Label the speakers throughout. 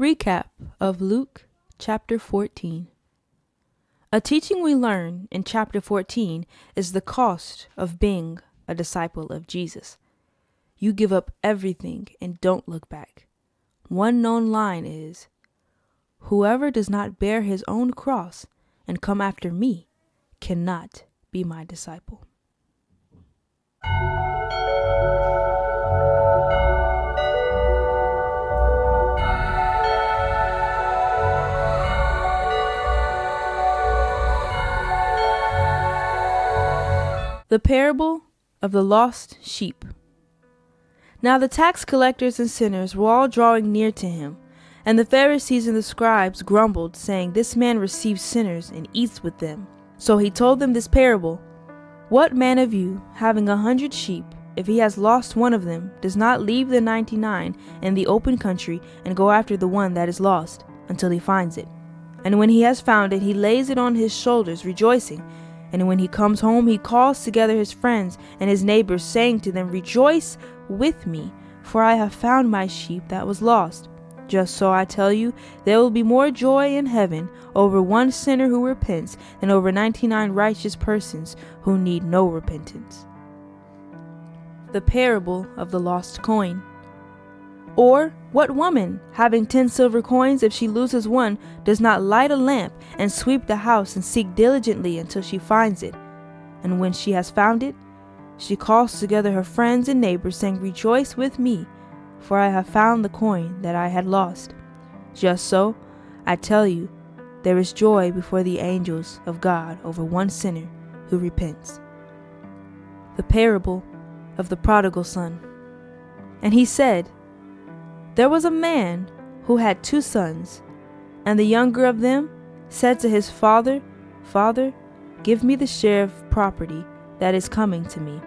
Speaker 1: Recap of Luke chapter 14. A teaching we learn in chapter 14 is the cost of being a disciple of Jesus. You give up everything and don't look back. One known line is, "Whoever does not bear his own cross and come after me cannot be my disciple." The parable of the lost sheep. Now the tax collectors and sinners were all drawing near to him, and the Pharisees and the scribes grumbled, saying, "This man receives sinners and eats with them." So he told them this parable. "What man of you, having 100 sheep, if he has lost one of them, does not leave the 99 in the open country and go after the one that is lost, until he finds it? And when he has found it, he lays it on his shoulders, rejoicing. And when he comes home, he calls together his friends and his neighbors, saying to them, 'Rejoice with me, for I have found my sheep that was lost.' Just so I tell you, there will be more joy in heaven over one sinner who repents than over 99 righteous persons who need no repentance." The parable of the lost coin. Or, what woman, having 10 silver coins, if she loses one, does not light a lamp and sweep the house and seek diligently until she finds it? And when she has found it, she calls together her friends and neighbors, saying, "Rejoice with me, for I have found the coin that I had lost." Just so, I tell you, there is joy before the angels of God over one sinner who repents. The parable of the prodigal son. And he said, "There was a man who had 2 sons, and the younger of them said to his father, 'Father, give me the share of property that is coming to me.'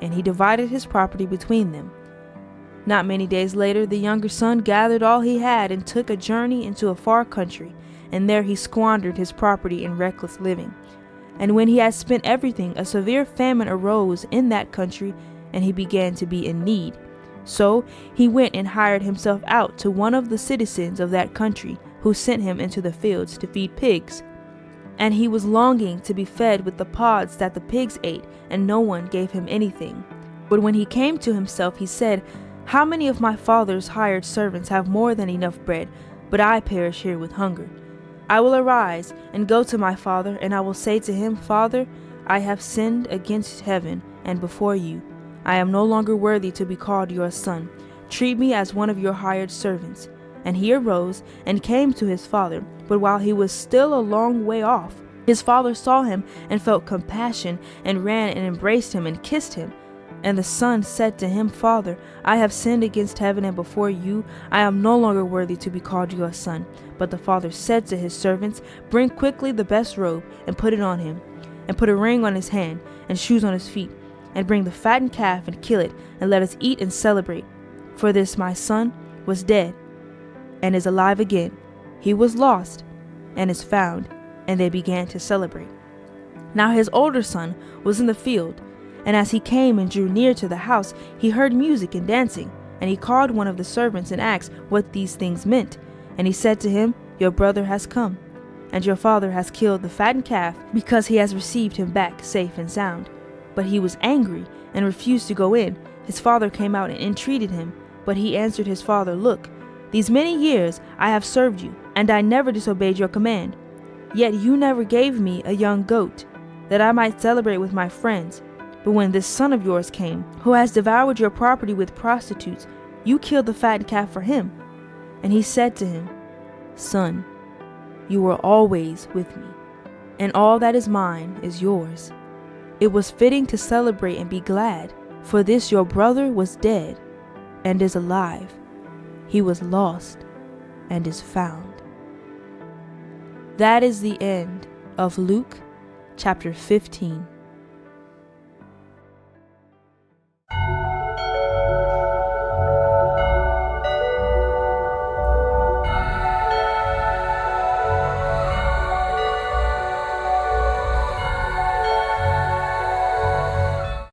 Speaker 1: And he divided his property between them. Not many days later, the younger son gathered all he had and took a journey into a far country, and there he squandered his property in reckless living. And when he had spent everything, a severe famine arose in that country, and he began to be in need. So he went and hired himself out to one of the citizens of that country, who sent him into the fields to feed pigs. And he was longing to be fed with the pods that the pigs ate, and no one gave him anything. But when he came to himself, he said, 'How many of my father's hired servants have more than enough bread, but I perish here with hunger? I will arise and go to my father, and I will say to him, Father, I have sinned against heaven and before you. I am no longer worthy to be called your son. Treat me as one of your hired servants.' And he arose and came to his father. But while he was still a long way off, his father saw him and felt compassion, and ran and embraced him and kissed him. And the son said to him, 'Father, I have sinned against heaven and before you. I am no longer worthy to be called your son.' But the father said to his servants, 'Bring quickly the best robe and put it on him, and put a ring on his hand and shoes on his feet. And bring the fattened calf and kill it, and let us eat and celebrate. For this my son was dead, and is alive again. He was lost, and is found.' And they began to celebrate. Now his older son was in the field, and as he came and drew near to the house, he heard music and dancing. And he called one of the servants and asked what these things meant. And he said to him, 'Your brother has come, and your father has killed the fattened calf, because he has received him back safe and sound.' But he was angry and refused to go in. His father came out and entreated him. But he answered his father, 'Look, these many years I have served you, and I never disobeyed your command. Yet you never gave me a young goat, that I might celebrate with my friends. But when this son of yours came, who has devoured your property with prostitutes, you killed the fattened calf for him.' And he said to him, 'Son, you were always with me, and all that is mine is yours. It was fitting to celebrate and be glad, for this your brother was dead and is alive. He was lost and is found.'" That is the end of Luke chapter 15.